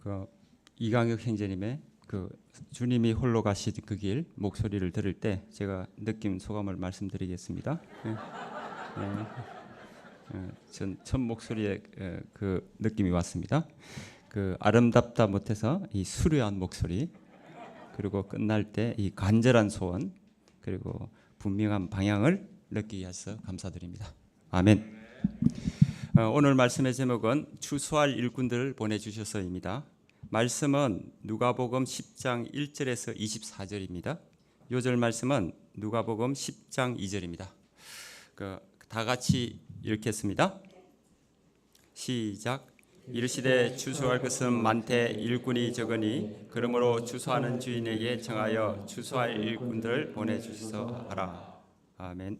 그 이강혁 형제님의 그 주님이 홀로 가신 그 길 목소리를 들을 때 제가 느낀 소감을 말씀드리겠습니다. 전 첫 목소리에 그 느낌이 왔습니다. 그 아름답다 못해서 이 수려한 목소리, 그리고 끝날 때 이 간절한 소원, 그리고 분명한 방향을 느끼게 하셔서 감사드립니다. 아멘. 오늘 말씀의 제목은 추수할 일꾼들을 보내주셔서입니다. 말씀은 누가복음 10장 1절에서 24절입니다. 요절 말씀은 누가복음 10장 2절입니다. 다 같이 읽겠습니다. 시작. 이르시되 추수할 것은 많되 일꾼이 적으니 그러므로 추수하는 주인에게 정하여 추수할 일꾼들을 보내주시서 하라. 아멘.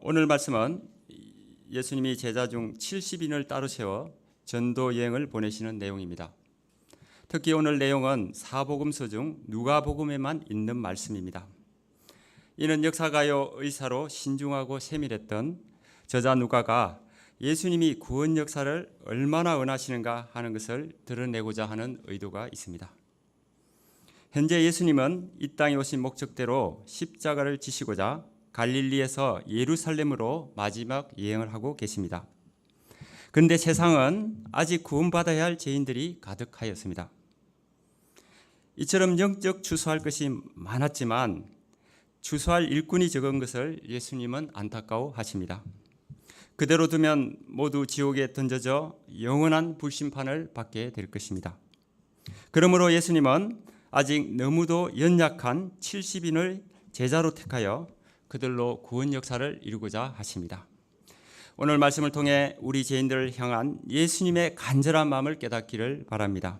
오늘 말씀은 예수님이 제자 중 70인을 따로 세워 전도 여행을 보내시는 내용입니다. 특히 오늘 내용은 사복음서 중 누가복음에만 있는 말씀입니다. 이는 역사가요 의사로 신중하고 세밀했던 저자 누가가 예수님이 구원 역사를 얼마나 원하시는가 하는 것을 드러내고자 하는 의도가 있습니다. 현재 예수님은 이 땅에 오신 목적대로 십자가를 지시고자 갈릴리에서 예루살렘으로 마지막 여행을 하고 계십니다. 그런데 세상은 아직 구원받아야 할 죄인들이 가득하였습니다. 이처럼 영적 추수할 것이 많았지만 추수할 일꾼이 적은 것을 예수님은 안타까워하십니다. 그대로 두면 모두 지옥에 던져져 영원한 불심판을 받게 될 것입니다. 그러므로 예수님은 아직 너무도 연약한 70인을 제자로 택하여 그들로 구원 역사를 이루고자 하십니다. 오늘 말씀을 통해 우리 죄인들을 향한 예수님의 간절한 마음을 깨닫기를 바랍니다.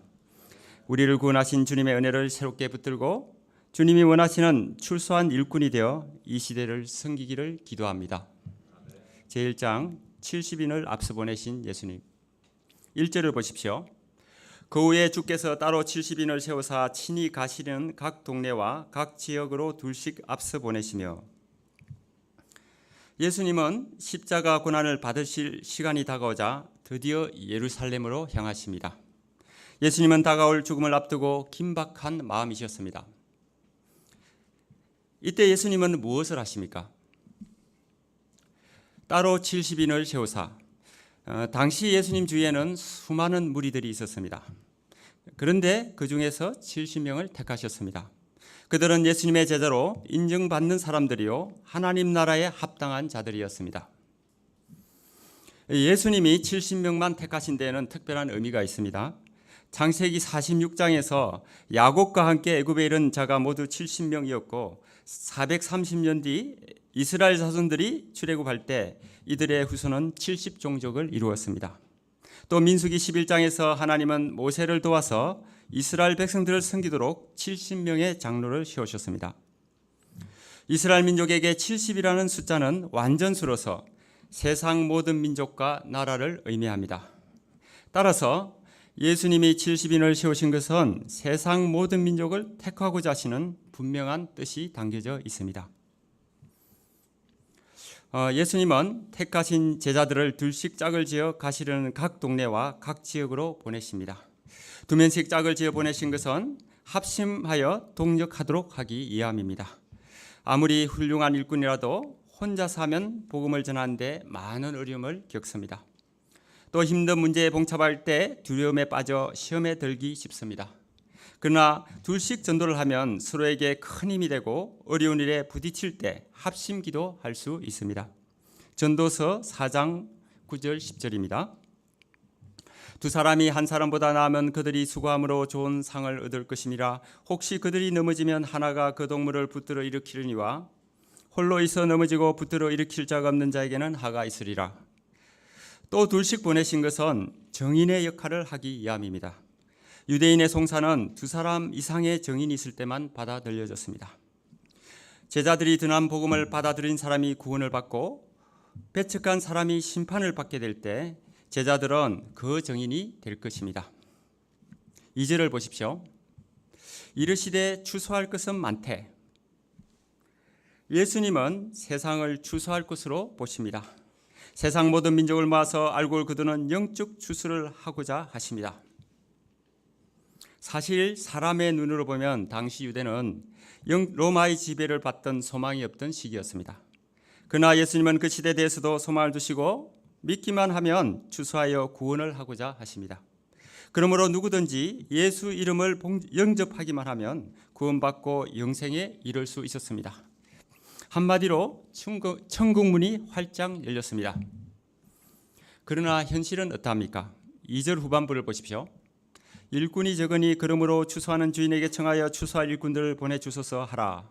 우리를 구원하신 주님의 은혜를 새롭게 붙들고 주님이 원하시는 출소한 일꾼이 되어 이 시대를 섬기기를 기도합니다. 제1장 70인을 앞서 보내신 예수님. 1절을 보십시오. 그 후에 주께서 따로 70인을 세우사 친히 가시는 각 동네와 각 지역으로 둘씩 앞서 보내시며, 예수님은 십자가 고난을 받으실 시간이 다가오자 드디어 예루살렘으로 향하십니다. 예수님은 다가올 죽음을 앞두고 긴박한 마음이셨습니다. 이때 예수님은 무엇을 하십니까? 따로 70인을 세우사, 당시 예수님 주위에는 수많은 무리들이 있었습니다. 그런데 그 중에서 70명을 택하셨습니다. 그들은 예수님의 제자로 인정받는 사람들이요 하나님 나라에 합당한 자들이었습니다. 예수님이 70명만 택하신 데에는 특별한 의미가 있습니다. 창세기 46장에서 야곱과 함께 애굽에 이른 자가 모두 70명이었고 430년 뒤 이스라엘 자손들이 출애굽할 때 이들의 후손은 70종족을 이루었습니다. 또 민수기 11장에서 하나님은 모세를 도와서 이스라엘 백성들을 섬기도록 70명의 장로를 세우셨습니다. 이스라엘 민족에게 70이라는 숫자는 완전수로서 세상 모든 민족과 나라를 의미합니다. 따라서 예수님이 70인을 세우신 것은 세상 모든 민족을 택하고자 하시는 분명한 뜻이 담겨져 있습니다. 예수님은 택하신 제자들을 둘씩 짝을 지어 가시려는 각 동네와 각 지역으로 보내십니다. 두 명씩 짝을 지어 보내신 것은 합심하여 동력하도록 하기 위함입니다. 아무리 훌륭한 일꾼이라도 혼자 사면 복음을 전하는데 많은 어려움을 겪습니다. 또 힘든 문제에 봉착할 때 두려움에 빠져 시험에 들기 쉽습니다. 그러나 둘씩 전도를 하면 서로에게 큰 힘이 되고 어려운 일에 부딪힐 때 합심 기도할 수 있습니다. 전도서 4장 9절 10절입니다. 두 사람이 한 사람보다 나으면 그들이 수고함으로 좋은 상을 얻을 것임이라. 혹시 그들이 넘어지면 하나가 그 동물을 붙들어 일으키려니와 홀로 있어 넘어지고 붙들어 일으킬 자가 없는 자에게는 하가 있으리라. 또 둘씩 보내신 것은 정인의 역할을 하기 위함입니다. 유대인의 송사는 두 사람 이상의 정인이 있을 때만 받아들여졌습니다. 제자들이 전한 복음을 받아들인 사람이 구원을 받고 배척한 사람이 심판을 받게 될 때 제자들은 그 정인이 될 것입니다. 2절을 보십시오. 이르시되 추수할 것은 많되. 예수님은 세상을 추수할 것으로 보십니다. 세상 모든 민족을 모아서 알고 그들은 영적 추수를 하고자 하십니다. 사실 사람의 눈으로 보면 당시 유대는 로마의 지배를 받던 소망이 없던 시기였습니다. 그러나 예수님은 그 시대에 대해서도 소망을 두시고 믿기만 하면 추수하여 구원을 하고자 하십니다. 그러므로 누구든지 예수 이름을 영접하기만 하면 구원받고 영생에 이를 수 있었습니다. 한마디로 천국 문이 활짝 열렸습니다. 그러나 현실은 어떠합니까? 2절 후반부를 보십시오. 일꾼이 적으니 그러므로 추수하는 주인에게 청하여 추수할 일꾼들을 보내주소서 하라.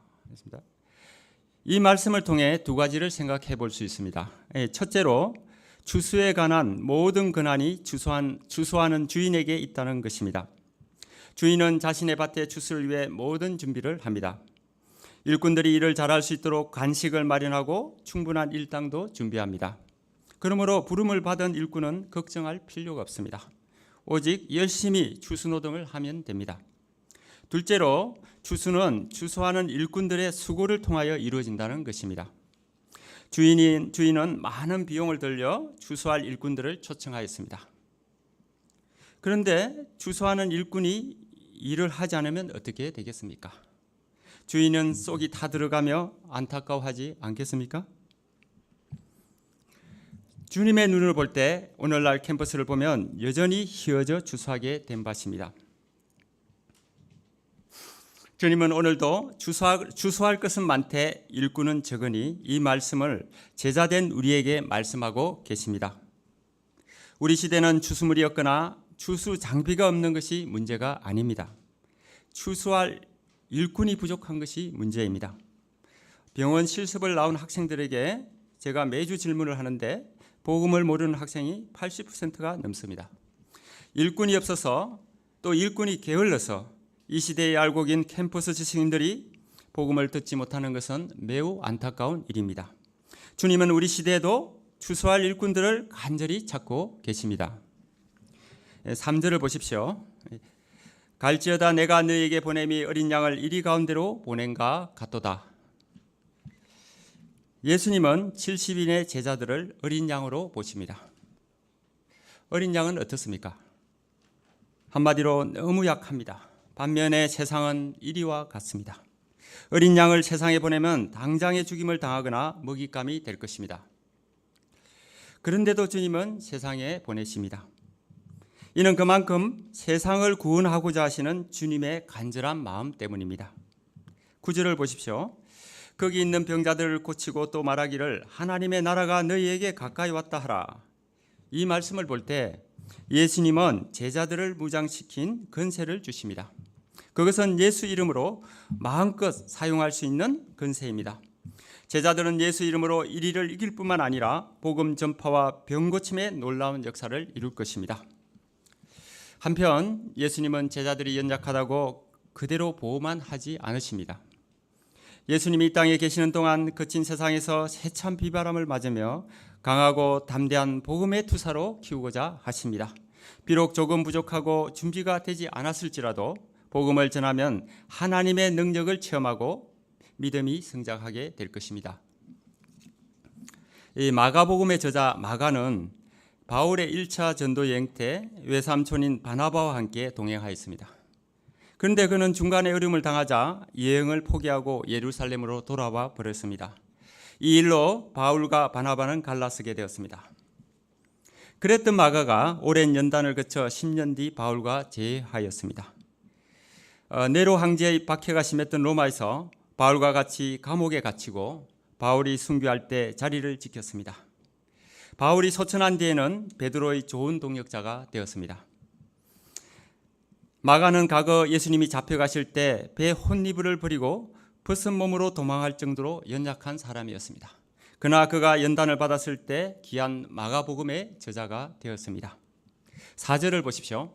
이 말씀을 통해 두 가지를 생각해 볼 수 있습니다. 첫째로 추수에 관한 모든 권한이 추수하는 주인에게 있다는 것입니다. 주인은 자신의 밭의 추수를 위해 모든 준비를 합니다. 일꾼들이 일을 잘할 수 있도록 간식을 마련하고 충분한 일당도 준비합니다. 그러므로 부름을 받은 일꾼은 걱정할 필요가 없습니다. 오직 열심히 추수노동을 하면 됩니다. 둘째로 추수는 추수하는 일꾼들의 수고를 통하여 이루어진다는 것입니다. 주인은 많은 비용을 들여 추수할 일꾼들을 초청하였습니다. 그런데 추수하는 일꾼이 일을 하지 않으면 어떻게 되겠습니까? 주인은 속이 타들어가며 안타까워하지 않겠습니까? 주님의 눈을 볼 때 오늘날 캠퍼스를 보면 여전히 휘어져 추수하게 된 것입니다. 주님은 오늘도 추수할 것은 많되 일꾼은 적으니 이 말씀을 제자된 우리에게 말씀하고 계십니다. 우리 시대는 추수물이 없거나 추수 장비가 없는 것이 문제가 아닙니다. 추수할 일꾼이 부족한 것이 문제입니다. 병원 실습을 나온 학생들에게 제가 매주 질문을 하는데 복음을 모르는 학생이 80%가 넘습니다. 일꾼이 없어서 또 일꾼이 게을러서 이 시대의 알곡인 캠퍼스 지식인들이 복음을 듣지 못하는 것은 매우 안타까운 일입니다. 주님은 우리 시대에도 추수할 일꾼들을 간절히 찾고 계십니다. 3절을 보십시오. 갈지어다 내가 너에게 보냄이 어린 양을 이리 가운데로 보낸가 같도다. 예수님은 70인의 제자들을 어린 양으로 보십니다. 어린 양은 어떻습니까? 한마디로 너무 약합니다. 반면에 세상은 이리와 같습니다. 어린 양을 세상에 보내면 당장의 죽임을 당하거나 먹잇감이 될 것입니다. 그런데도 주님은 세상에 보내십니다. 이는 그만큼 세상을 구원하고자 하시는 주님의 간절한 마음 때문입니다. 9절을 보십시오. 거기 있는 병자들을 고치고 또 말하기를 하나님의 나라가 너희에게 가까이 왔다 하라. 이 말씀을 볼 때 예수님은 제자들을 무장시킨 권세를 주십니다. 그것은 예수 이름으로 마음껏 사용할 수 있는 권세입니다. 제자들은 예수 이름으로 이리를 이길 뿐만 아니라 복음 전파와 병 고침의 놀라운 역사를 이룰 것입니다. 한편 예수님은 제자들이 연약하다고 그대로 보호만 하지 않으십니다. 예수님이 이 땅에 계시는 동안 거친 세상에서 세찬 비바람을 맞으며 강하고 담대한 복음의 투사로 키우고자 하십니다. 비록 조금 부족하고 준비가 되지 않았을지라도 복음을 전하면 하나님의 능력을 체험하고 믿음이 성장하게 될 것입니다. 이 마가복음의 저자 마가는 바울의 1차 전도 여행 때 외삼촌인 바나바와 함께 동행하였습니다. 그런데 그는 중간에 어려움을 당하자 여행을 포기하고 예루살렘으로 돌아와 버렸습니다. 이 일로 바울과 바나바는 갈라서게 되었습니다. 그랬던 마가가 오랜 연단을 거쳐 10년 뒤 바울과 재회하였습니다. 네로 황제의 박해가 심했던 로마에서 바울과 같이 감옥에 갇히고 바울이 순교할 때 자리를 지켰습니다. 바울이 소천한 뒤에는 베드로의 좋은 동역자가 되었습니다. 마가는 과거 예수님이 잡혀가실 때 배 혼리불을 버리고 벗은 몸으로 도망할 정도로 연약한 사람이었습니다. 그러나 그가 연단을 받았을 때 귀한 마가복음의 저자가 되었습니다. 4절을 보십시오.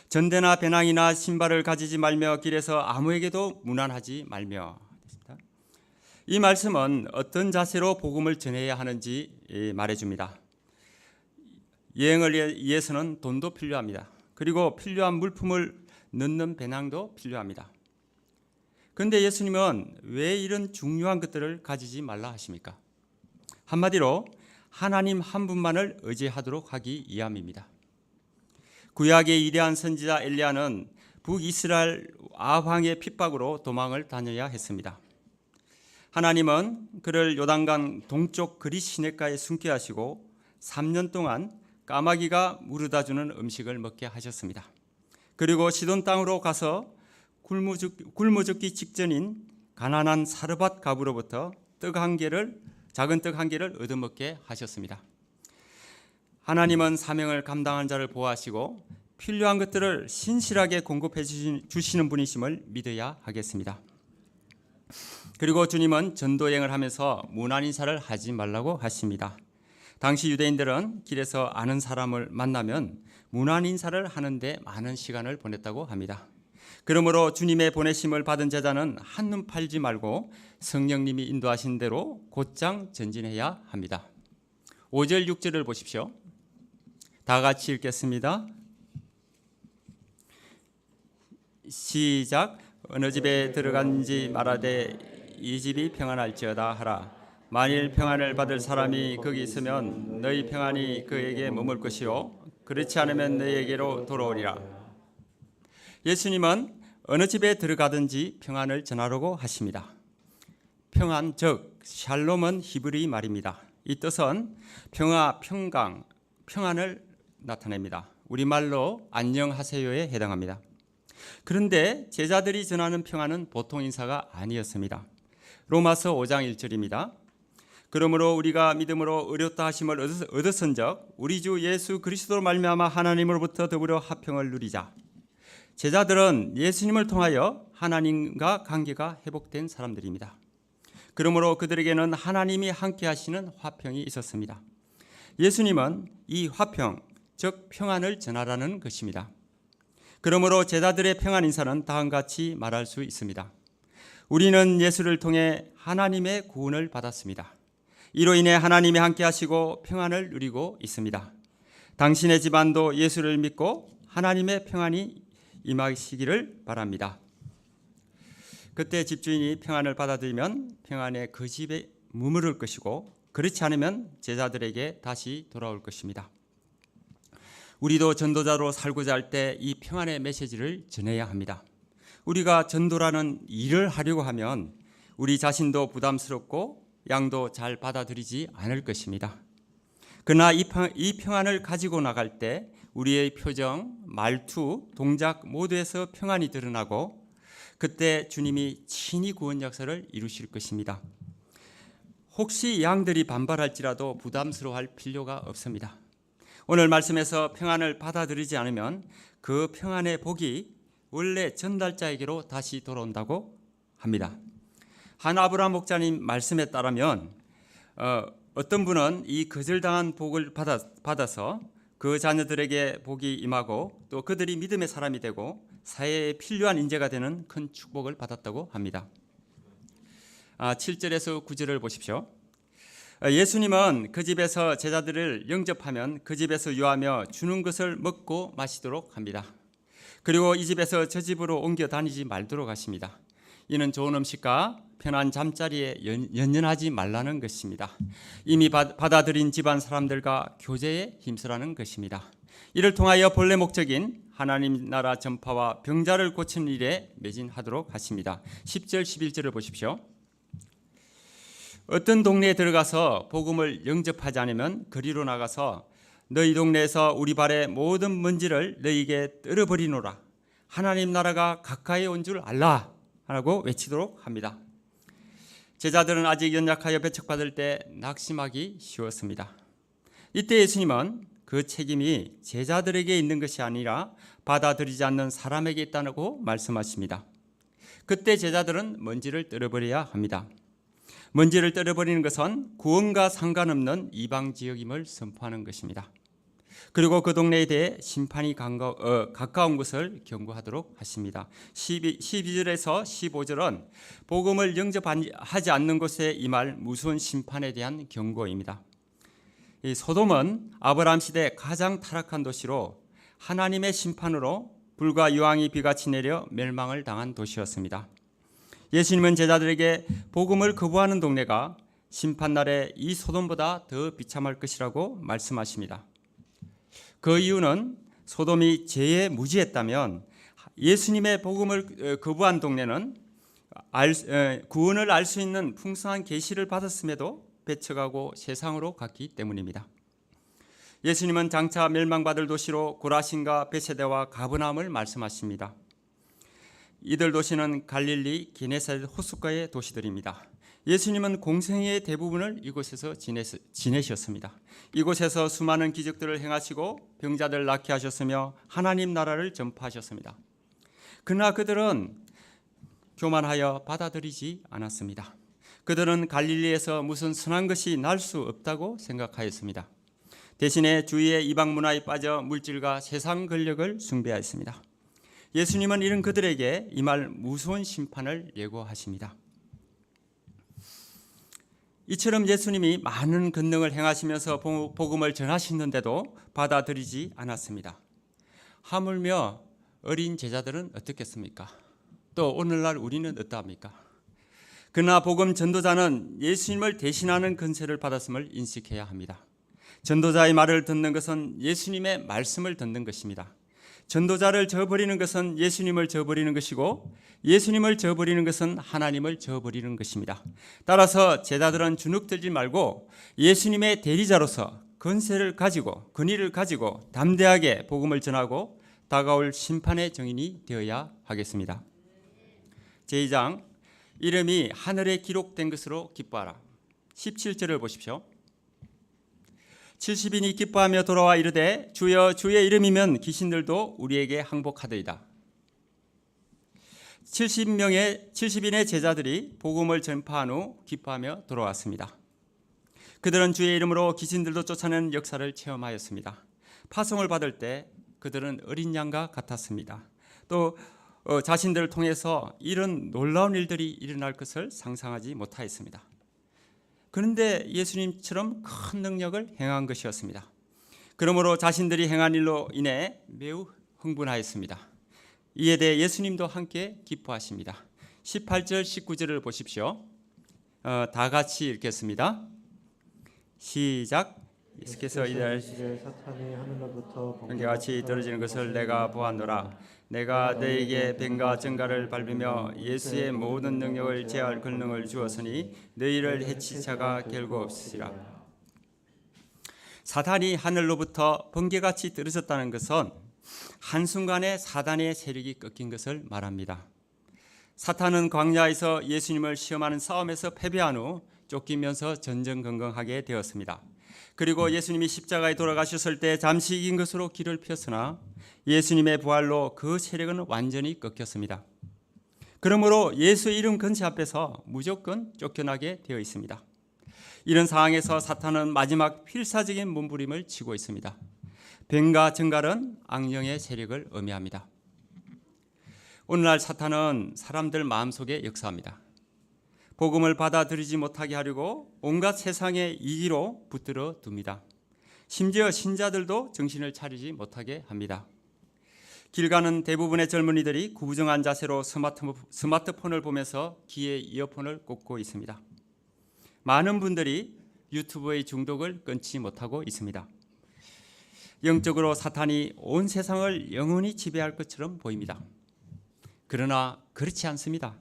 전대나 배낭이나 신발을 가지지 말며 길에서 아무에게도 문안하지 말며. 이 말씀은 어떤 자세로 복음을 전해야 하는지 말해줍니다. 여행을 위해서는 돈도 필요합니다. 그리고 필요한 물품을 넣는 배낭도 필요합니다. 그런데 예수님은 왜 이런 중요한 것들을 가지지 말라 하십니까? 한마디로 하나님 한 분만을 의지하도록 하기 위함입니다. 구약의 위대한 선지자 엘리야는 북이스라엘 아황의 핍박으로 도망을 다녀야 했습니다. 하나님은 그를 요단강 동쪽 그릿 시내가에 숨게 하시고 3년 동안 까마귀가 무르다주는 음식을 먹게 하셨습니다. 그리고 시돈 땅으로 가서 굶어 죽기 직전인 가난한 사르밧 가부로부터 작은 떡 한 개를 얻어먹게 하셨습니다. 하나님은 사명을 감당한 자를 보호하시고 필요한 것들을 신실하게 공급해 주시는 분이심을 믿어야 하겠습니다. 그리고 주님은 전도여행을 하면서 문안 인사를 하지 말라고 하십니다. 당시 유대인들은 길에서 아는 사람을 만나면 문안 인사를 하는데 많은 시간을 보냈다고 합니다. 그러므로 주님의 보내심을 받은 제자는 한눈 팔지 말고 성령님이 인도하신 대로 곧장 전진해야 합니다. 5절 6절을 보십시오. 다 같이 읽겠습니다. 시작. 어느 집에 들어간지 말하되 이 집이 평안할지어다 하라. 만일 평안을 받을 사람이 거기 있으면 너희 평안이 그에게 머물 것이요 그렇지 않으면 너희에게로 돌아오리라. 예수님은 어느 집에 들어가든지 평안을 전하려고 하십니다. 평안 즉 샬롬은 히브리 말입니다. 이 뜻은 평화, 평강, 평안을 나타냅니다. 우리말로 안녕하세요에 해당합니다. 그런데 제자들이 전하는 평안은 보통 인사가 아니었습니다. 로마서 5장 1절입니다. 그러므로 우리가 믿음으로 의롭다 하심을 얻었은즉 우리 주 예수 그리스도로 말미암아 하나님으로부터 더불어 화평을 누리자. 제자들은 예수님을 통하여 하나님과 관계가 회복된 사람들입니다. 그러므로 그들에게는 하나님이 함께 하시는 화평이 있었습니다. 예수님은 이 화평, 즉 평안을 전하라는 것입니다. 그러므로 제자들의 평안 인사는 다음과 같이 말할 수 있습니다. 우리는 예수를 통해 하나님의 구원을 받았습니다. 이로 인해 하나님이 함께 하시고 평안을 누리고 있습니다. 당신의 집안도 예수를 믿고 하나님의 평안이 임하시기를 바랍니다. 그때 집주인이 평안을 받아들이면 평안에 그 집에 머무를 것이고 그렇지 않으면 제자들에게 다시 돌아올 것입니다. 우리도 전도자로 살고자 할 때 이 평안의 메시지를 전해야 합니다. 우리가 전도라는 일을 하려고 하면 우리 자신도 부담스럽고 양도 잘 받아들이지 않을 것입니다. 그러나 이 평안을 가지고 나갈 때 우리의 표정, 말투, 동작 모두에서 평안이 드러나고 그때 주님이 친히 구원 역사를 이루실 것입니다. 혹시 양들이 반발할지라도 부담스러워할 필요가 없습니다. 오늘 말씀에서 평안을 받아들이지 않으면 그 평안의 복이 원래 전달자에게로 다시 돌아온다고 합니다. 한 아브라함 목사님 말씀에 따르면 어떤 분은 이 거절당한 복을 받아서 그 자녀들에게 복이 임하고 또 그들이 믿음의 사람이 되고 사회에 필요한 인재가 되는 큰 축복을 받았다고 합니다. 7절에서 9절을 보십시오. 예수님은 그 집에서 제자들을 영접하면 그 집에서 유하며 주는 것을 먹고 마시도록 합니다. 그리고 이 집에서 저 집으로 옮겨 다니지 말도록 하십니다. 이는 좋은 음식과 편한 잠자리에 연연하지 말라는 것입니다. 이미 받아들인 집안 사람들과 교제에 힘쓰라는 것입니다. 이를 통하여 본래 목적인 하나님 나라 전파와 병자를 고치는 일에 매진하도록 하십니다. 10절 11절을 보십시오. 어떤 동네에 들어가서 복음을 영접하지 않으면 거리로 나가서 너희 동네에서 우리 발의 모든 먼지를 너희에게 떨어버리노라. 하나님 나라가 가까이 온 줄 알라 라고 외치도록 합니다. 제자들은 아직 연약하여 배척받을 때 낙심하기 쉬웠습니다. 이때 예수님은 그 책임이 제자들에게 있는 것이 아니라 받아들이지 않는 사람에게 있다고 말씀하십니다. 그때 제자들은 먼지를 떨어버려야 합니다. 먼지를 떨어버리는 것은 구원과 상관없는 이방 지역임을 선포하는 것입니다. 그리고 그 동네에 대해 심판이 가까운 것을 경고하도록 하십니다. 12절에서 15절은 복음을 영접하지 않는 곳에 임할 무서운 심판에 대한 경고입니다. 이 소돔은 아브라함 시대 가장 타락한 도시로 하나님의 심판으로 불과 유황이 비같이 내려 멸망을 당한 도시였습니다. 예수님은 제자들에게 복음을 거부하는 동네가 심판날에 이 소돔보다 더 비참할 것이라고 말씀하십니다. 그 이유는 소돔이 죄에 무지했다면 예수님의 복음을 거부한 동네는 구원을 알 수 있는 풍성한 계시를 받았음에도 배척하고 세상으로 갔기 때문입니다. 예수님은 장차 멸망받을 도시로 고라신과 베세다와 가버나움을 말씀하십니다. 이들 도시는 갈릴리, 게네사렛 호숫가의 도시들입니다. 예수님은 공생의 대부분을 이곳에서 지내셨습니다. 이곳에서 수많은 기적들을 행하시고 병자들 낫게 하셨으며 하나님 나라를 전파하셨습니다. 그러나 그들은 교만하여 받아들이지 않았습니다. 그들은 갈릴리에서 무슨 선한 것이 날 수 없다고 생각하였습니다. 대신에 주위의 이방 문화에 빠져 물질과 세상 권력을 숭배하였습니다. 예수님은 이런 그들에게 임할 무서운 심판을 예고하십니다. 이처럼 예수님이 많은 권능을 행하시면서 복음을 전하시는데도 받아들이지 않았습니다. 하물며 어린 제자들은 어떻겠습니까? 또 오늘날 우리는 어떠합니까? 그러나 복음 전도자는 예수님을 대신하는 권세를 받았음을 인식해야 합니다. 전도자의 말을 듣는 것은 예수님의 말씀을 듣는 것입니다. 전도자를 저버리는 것은 예수님을 저버리는 것이고 예수님을 저버리는 것은 하나님을 저버리는 것입니다. 따라서 제자들은 주눅들지 말고 예수님의 대리자로서 권세를 가지고 권위를 가지고 담대하게 복음을 전하고 다가올 심판의 증인이 되어야 하겠습니다. 제2장 이름이 하늘에 기록된 것으로 기뻐하라. 17절을 보십시오. 70인이 기뻐하며 돌아와 이르되 주여 주의 이름이면 귀신들도 우리에게 항복하더이다. 70인의 제자들이 복음을 전파한 후 기뻐하며 돌아왔습니다. 그들은 주의 이름으로 귀신들도 쫓아내는 역사를 체험하였습니다. 파송을 받을 때 그들은 어린 양과 같았습니다. 또 자신들을 통해서 이런 놀라운 일들이 일어날 것을 상상하지 못하였습니다. 그런데 예수님처럼 큰 능력을 행한 것이었습니다. 그러므로 자신들이 행한 일로 인해 매우 흥분하였습니다. 이에 대해 예수님도 함께 기뻐하십니다. 18절 19절을 보십시오. 다 같이 읽겠습니다. 시작. 예수께서 이날 사탄이 하늘로부터 번개같이 떨어지는 것을 내가 보았노라. 내가 너에게 뱀과 정갈을 밟으며 예수의 모든 능력을 제할 권능을 주었으니 너희를 해칠 자가 결코 없으리라. 사탄이 하늘로부터 번개같이 떨어졌다는 것은 한순간에 사단의 세력이 꺾인 것을 말합니다. 사탄은 광야에서 예수님을 시험하는 싸움에서 패배한 후 쫓기면서 전전긍긍하게 되었습니다. 그리고 예수님이 십자가에 돌아가셨을 때 잠시 이긴 것으로 길을 폈으나 예수님의 부활로 그 세력은 완전히 꺾였습니다. 그러므로 예수의 이름 권세 앞에서 무조건 쫓겨나게 되어 있습니다. 이런 상황에서 사탄은 마지막 필사적인 몸부림을 치고 있습니다. 뱀과 정갈은 악령의 세력을 의미합니다. 오늘날 사탄은 사람들 마음속에 역사합니다. 복음을 받아들이지 못하게 하려고 온갖 세상의 이기로 붙들어 둡니다. 심지어 신자들도 정신을 차리지 못하게 합니다. 길 가는 대부분의 젊은이들이 구부정한 자세로 스마트폰을 보면서 귀에 이어폰을 꽂고 있습니다. 많은 분들이 유튜브의 중독을 끊지 못하고 있습니다. 영적으로 사탄이 온 세상을 영원히 지배할 것처럼 보입니다. 그러나 그렇지 않습니다.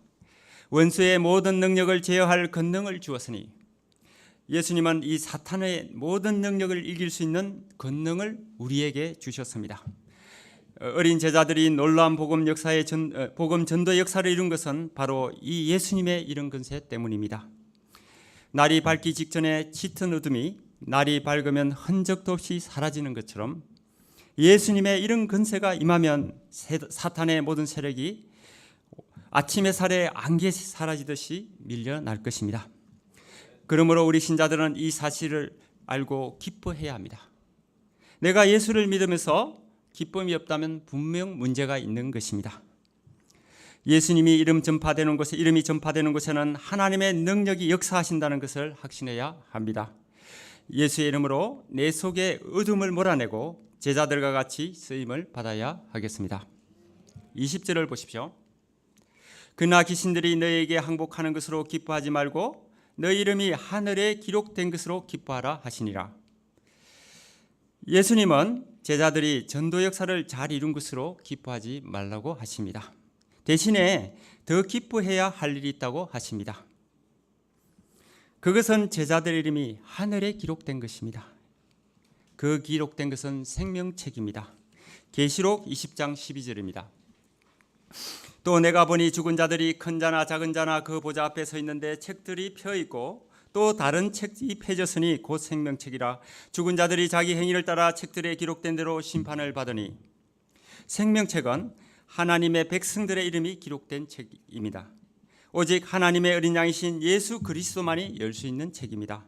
원수의 모든 능력을 제어할 권능을 주었으니 예수님은 이 사탄의 모든 능력을 이길 수 있는 권능을 우리에게 주셨습니다. 어린 제자들이 놀라운 복음 전도 역사를 이룬 것은 바로 이 예수님의 이런 권세 때문입니다. 날이 밝기 직전에 짙은 어둠이 날이 밝으면 흔적도 없이 사라지는 것처럼 예수님의 이런 권세가 임하면 사탄의 모든 세력이 아침 햇살에 안개 사라지듯이 밀려날 것입니다. 그러므로 우리 신자들은 이 사실을 알고 기뻐해야 합니다. 내가 예수를 믿으면서 기쁨이 없다면 분명 문제가 있는 것입니다. 예수님이 이름이 전파되는 곳에는 하나님의 능력이 역사하신다는 것을 확신해야 합니다. 예수의 이름으로 내 속의 어둠을 몰아내고 제자들과 같이 쓰임을 받아야 하겠습니다. 20절을 보십시오. 그러나 귀신들이 너희에게 항복하는 것으로 기뻐하지 말고 너희 이름이 하늘에 기록된 것으로 기뻐하라 하시니라. 예수님은 제자들이 전도 역사를 잘 이룬 것으로 기뻐하지 말라고 하십니다. 대신에 더 기뻐해야 할 일이 있다고 하십니다. 그것은 제자들의 이름이 하늘에 기록된 것입니다. 그 기록된 것은 생명책입니다. 계시록 20장 12절입니다. 또 내가 보니 죽은 자들이 큰 자나 작은 자나 그 보좌 앞에 서 있는데 책들이 펴 있고 또 다른 책이 펴졌으니 곧 생명책이라. 죽은 자들이 자기 행위를 따라 책들에 기록된 대로 심판을 받으니. 생명책은 하나님의 백성들의 이름이 기록된 책입니다. 오직 하나님의 어린 양이신 예수 그리스도만이 열 수 있는 책입니다.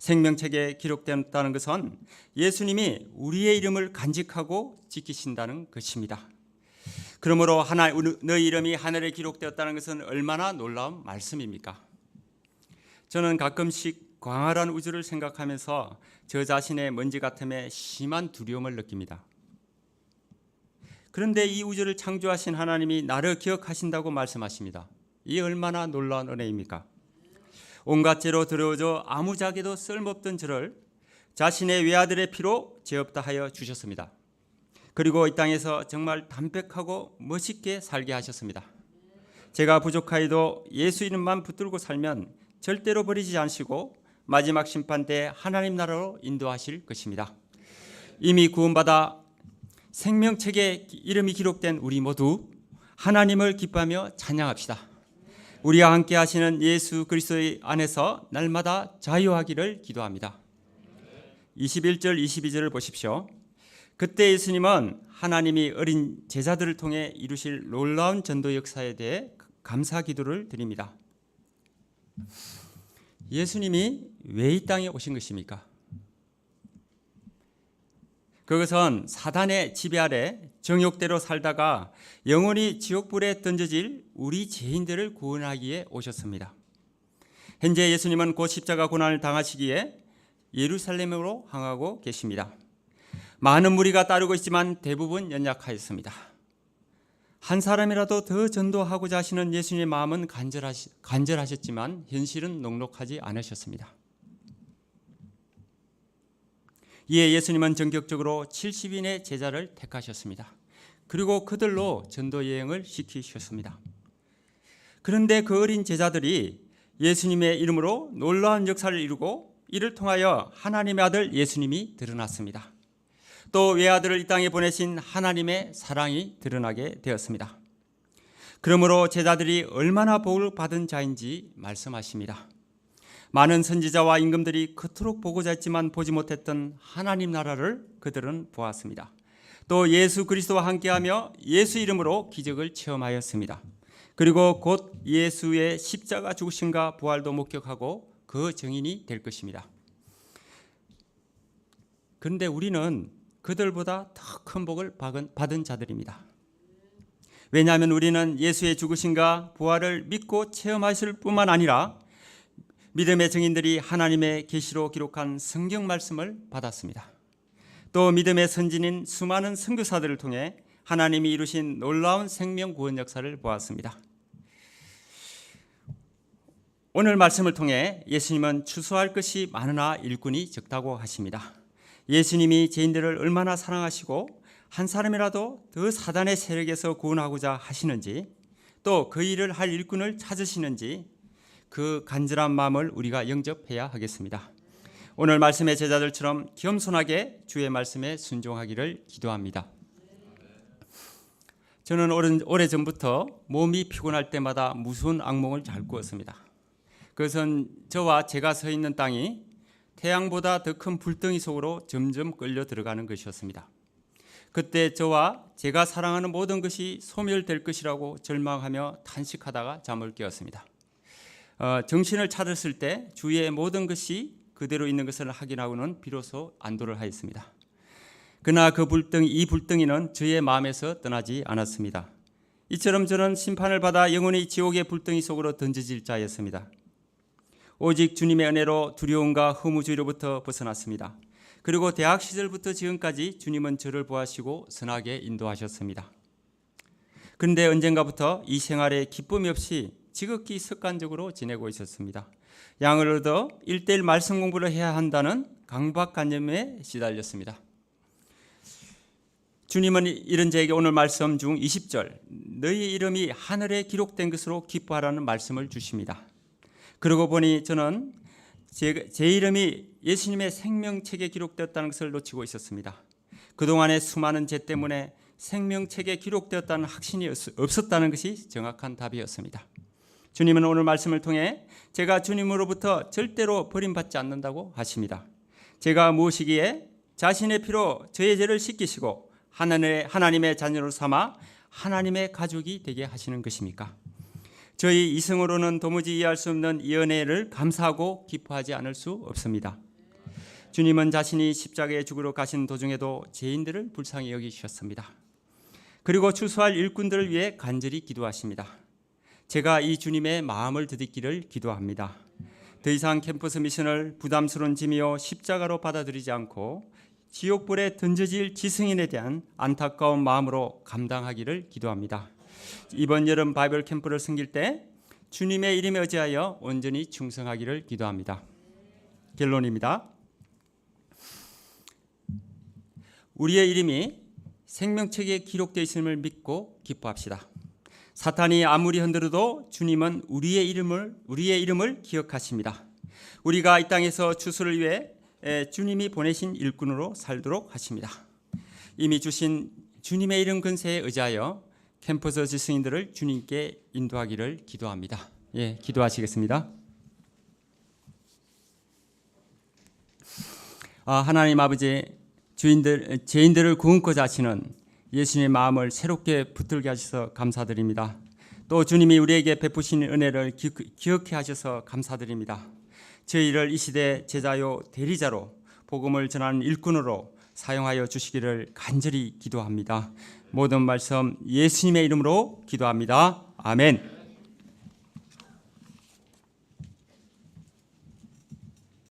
생명책에 기록되었다는 것은 예수님이 우리의 이름을 간직하고 지키신다는 것입니다. 그러므로 너희 이름이 하늘에 기록되었다는 것은 얼마나 놀라운 말씀입니까? 저는 가끔씩 광활한 우주를 생각하면서 저 자신의 먼지 같음에 심한 두려움을 느낍니다. 그런데 이 우주를 창조하신 하나님이 나를 기억하신다고 말씀하십니다. 이 얼마나 놀라운 은혜입니까? 온갖 죄로 더러워져 아무짝에도 쓸모없던 저를 자신의 외아들의 피로 죄 없다 하여 주셨습니다. 그리고 이 땅에서 정말 담백하고 멋있게 살게 하셨습니다. 제가 부족하여도 예수 이름만 붙들고 살면 절대로 버리지 않으시고 마지막 심판 때 하나님 나라로 인도하실 것입니다. 이미 구원받아 생명책에 이름이 기록된 우리 모두 하나님을 기뻐하며 찬양합시다. 우리와 함께 하시는 예수 그리스도의 안에서 날마다 자유하기를 기도합니다. 21절 22절을 보십시오. 그때 예수님은 하나님이 어린 제자들을 통해 이루실 놀라운 전도 역사에 대해 감사 기도를 드립니다. 예수님이 왜 이 땅에 오신 것입니까? 그것은 사단의 지배 아래 정욕대로 살다가 영원히 지옥불에 던져질 우리 죄인들을 구원하기에 오셨습니다. 현재 예수님은 곧 십자가 고난을 당하시기에 예루살렘으로 향하고 계십니다. 많은 무리가 따르고 있지만 대부분 연약하였습니다. 한 사람이라도 더 전도하고자 하시는 예수님의 마음은 간절하셨지만 현실은 녹록하지 않으셨습니다. 이에 예수님은 전격적으로 70인의 제자를 택하셨습니다. 그리고 그들로 전도 여행을 시키셨습니다. 그런데 그 어린 제자들이 예수님의 이름으로 놀라운 역사를 이루고 이를 통하여 하나님의 아들 예수님이 드러났습니다. 또 외아들을 이 땅에 보내신 하나님의 사랑이 드러나게 되었습니다. 그러므로 제자들이 얼마나 복을 받은 자인지 말씀하십니다. 많은 선지자와 임금들이 그토록 보고자 했지만 보지 못했던 하나님 나라를 그들은 보았습니다. 또 예수 그리스도와 함께하며 예수 이름으로 기적을 체험하였습니다. 그리고 곧 예수의 십자가 죽으심과 부활도 목격하고 그 증인이 될 것입니다. 그런데 우리는 그들보다 더 큰 복을 받은 자들입니다. 왜냐하면 우리는 예수의 죽으심과 부활을 믿고 체험하실 뿐만 아니라 믿음의 증인들이 하나님의 계시로 기록한 성경 말씀을 받았습니다. 또 믿음의 선진인 수많은 선교사들을 통해 하나님이 이루신 놀라운 생명 구원 역사를 보았습니다. 오늘 말씀을 통해 예수님은 추수할 것이 많으나 일꾼이 적다고 하십니다. 예수님이 죄인들을 얼마나 사랑하시고 한 사람이라도 더 사단의 세력에서 구원하고자 하시는지, 또 그 일을 할 일꾼을 찾으시는지 그 간절한 마음을 우리가 영접해야 하겠습니다. 오늘 말씀의 제자들처럼 겸손하게 주의 말씀에 순종하기를 기도합니다. 저는 오래전부터 몸이 피곤할 때마다 무서운 악몽을 잘 꾸었습니다. 그것은 저와 제가 서 있는 땅이 태양보다 더 큰 불덩이 속으로 점점 끌려 들어가는 것이었습니다. 그때 저와 제가 사랑하는 모든 것이 소멸될 것이라고 절망하며 탄식하다가 잠을 깨었습니다. 정신을 차렸을 때 주위의 모든 것이 그대로 있는 것을 확인하고는 비로소 안도를 하였습니다. 그러나 이 불덩이는 저의 마음에서 떠나지 않았습니다. 이처럼 저는 심판을 받아 영원히 지옥의 불덩이 속으로 던져질 자였습니다. 오직 주님의 은혜로 두려움과 허무주의로부터 벗어났습니다. 그리고 대학 시절부터 지금까지 주님은 저를 보아시고 선하게 인도하셨습니다. 그런데 언젠가부터 이 생활에 기쁨이 없이 지극히 습관적으로 지내고 있었습니다. 양을 얻어 1:1 말씀 공부를 해야 한다는 강박관념에 시달렸습니다. 주님은 이런 제에게 오늘 말씀 중 20절 너희 이름이 하늘에 기록된 것으로 기뻐하라는 말씀을 주십니다. 그러고 보니 저는 제 이름이 예수님의 생명책에 기록되었다는 것을 놓치고 있었습니다. 그동안의 수많은 죄 때문에 생명책에 기록되었다는 확신이 없었다는 것이 정확한 답이었습니다. 주님은 오늘 말씀을 통해 제가 주님으로부터 절대로 버림받지 않는다고 하십니다. 제가 무엇이기에 자신의 피로 저의 죄를 씻기시고 하나님의 자녀로 삼아 하나님의 가족이 되게 하시는 것입니까? 저희 이성으로는 도무지 이해할 수 없는 이 은혜를 감사하고 기뻐하지 않을 수 없습니다. 주님은 자신이 십자가에 죽으러 가신 도중에도 죄인들을 불쌍히 여기셨습니다. 그리고 추수할 일꾼들을 위해 간절히 기도하십니다. 제가 이 주님의 마음을 듣기를 기도합니다. 더 이상 캠퍼스 미션을 부담스러운 짐이요 십자가로 받아들이지 않고 지옥불에 던져질 지성인에 대한 안타까운 마음으로 감당하기를 기도합니다. 이번 여름 바이블 캠프를 섬길 때 주님의 이름에 의지하여 온전히 충성하기를 기도합니다. 결론입니다. 우리의 이름이 생명책에 기록되어 있음을 믿고 기뻐합시다. 사탄이 아무리 흔들어도 주님은 우리의 이름을 기억하십니다. 우리가 이 땅에서 추수를 위해 주님이 보내신 일꾼으로 살도록 하십니다. 이미 주신 주님의 이름 근세에 의지하여 캠퍼스 지성인들을 주님께 인도하기를 기도합니다. 예, 기도하시겠습니다. 하나님 아버지, 죄인들을 구원코자 하시는 예수님의 마음을 새롭게 붙들게 하셔서 감사드립니다. 또 주님이 우리에게 베푸신 은혜를 기억해 하셔서 감사드립니다. 저희를 이 시대 제자요 대리자로 복음을 전하는 일꾼으로 사용하여 주시기를 간절히 기도합니다. 모든 말씀 예수님의 이름으로 기도합니다. 아멘.